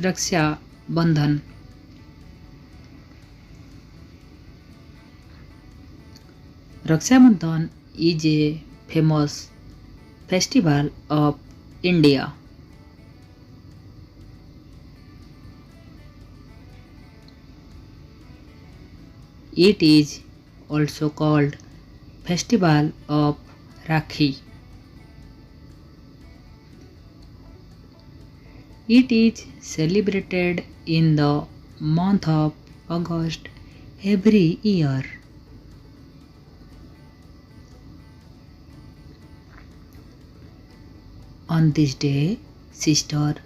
Raksha Bandhan. Raksha Bandhan is a famous festival of India. It is also called Festival of Rakhi. It is celebrated in the month of August every year. On this day, sister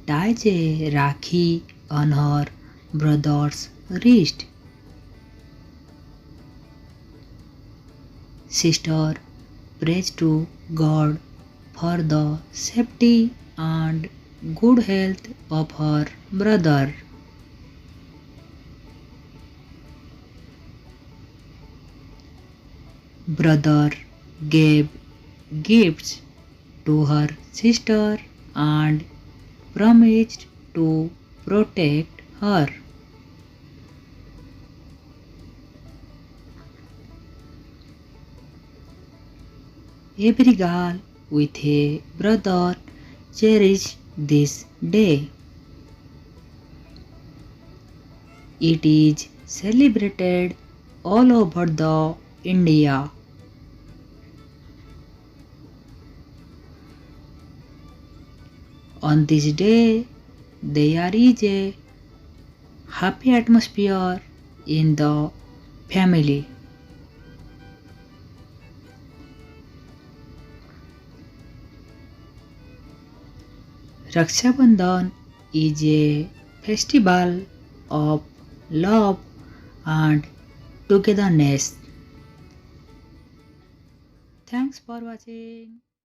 ties a Rakhi on her brother's wrist. Sister prays to God for the safety and good health of her brother. Brother gave gifts to her sister and promised to protect her. Every girl with a brother cherishes this day. It is celebrated all over the India. On this day, there is a happy atmosphere in the family. Raksha Bandhan is a festival of love and togetherness. Thanks for watching.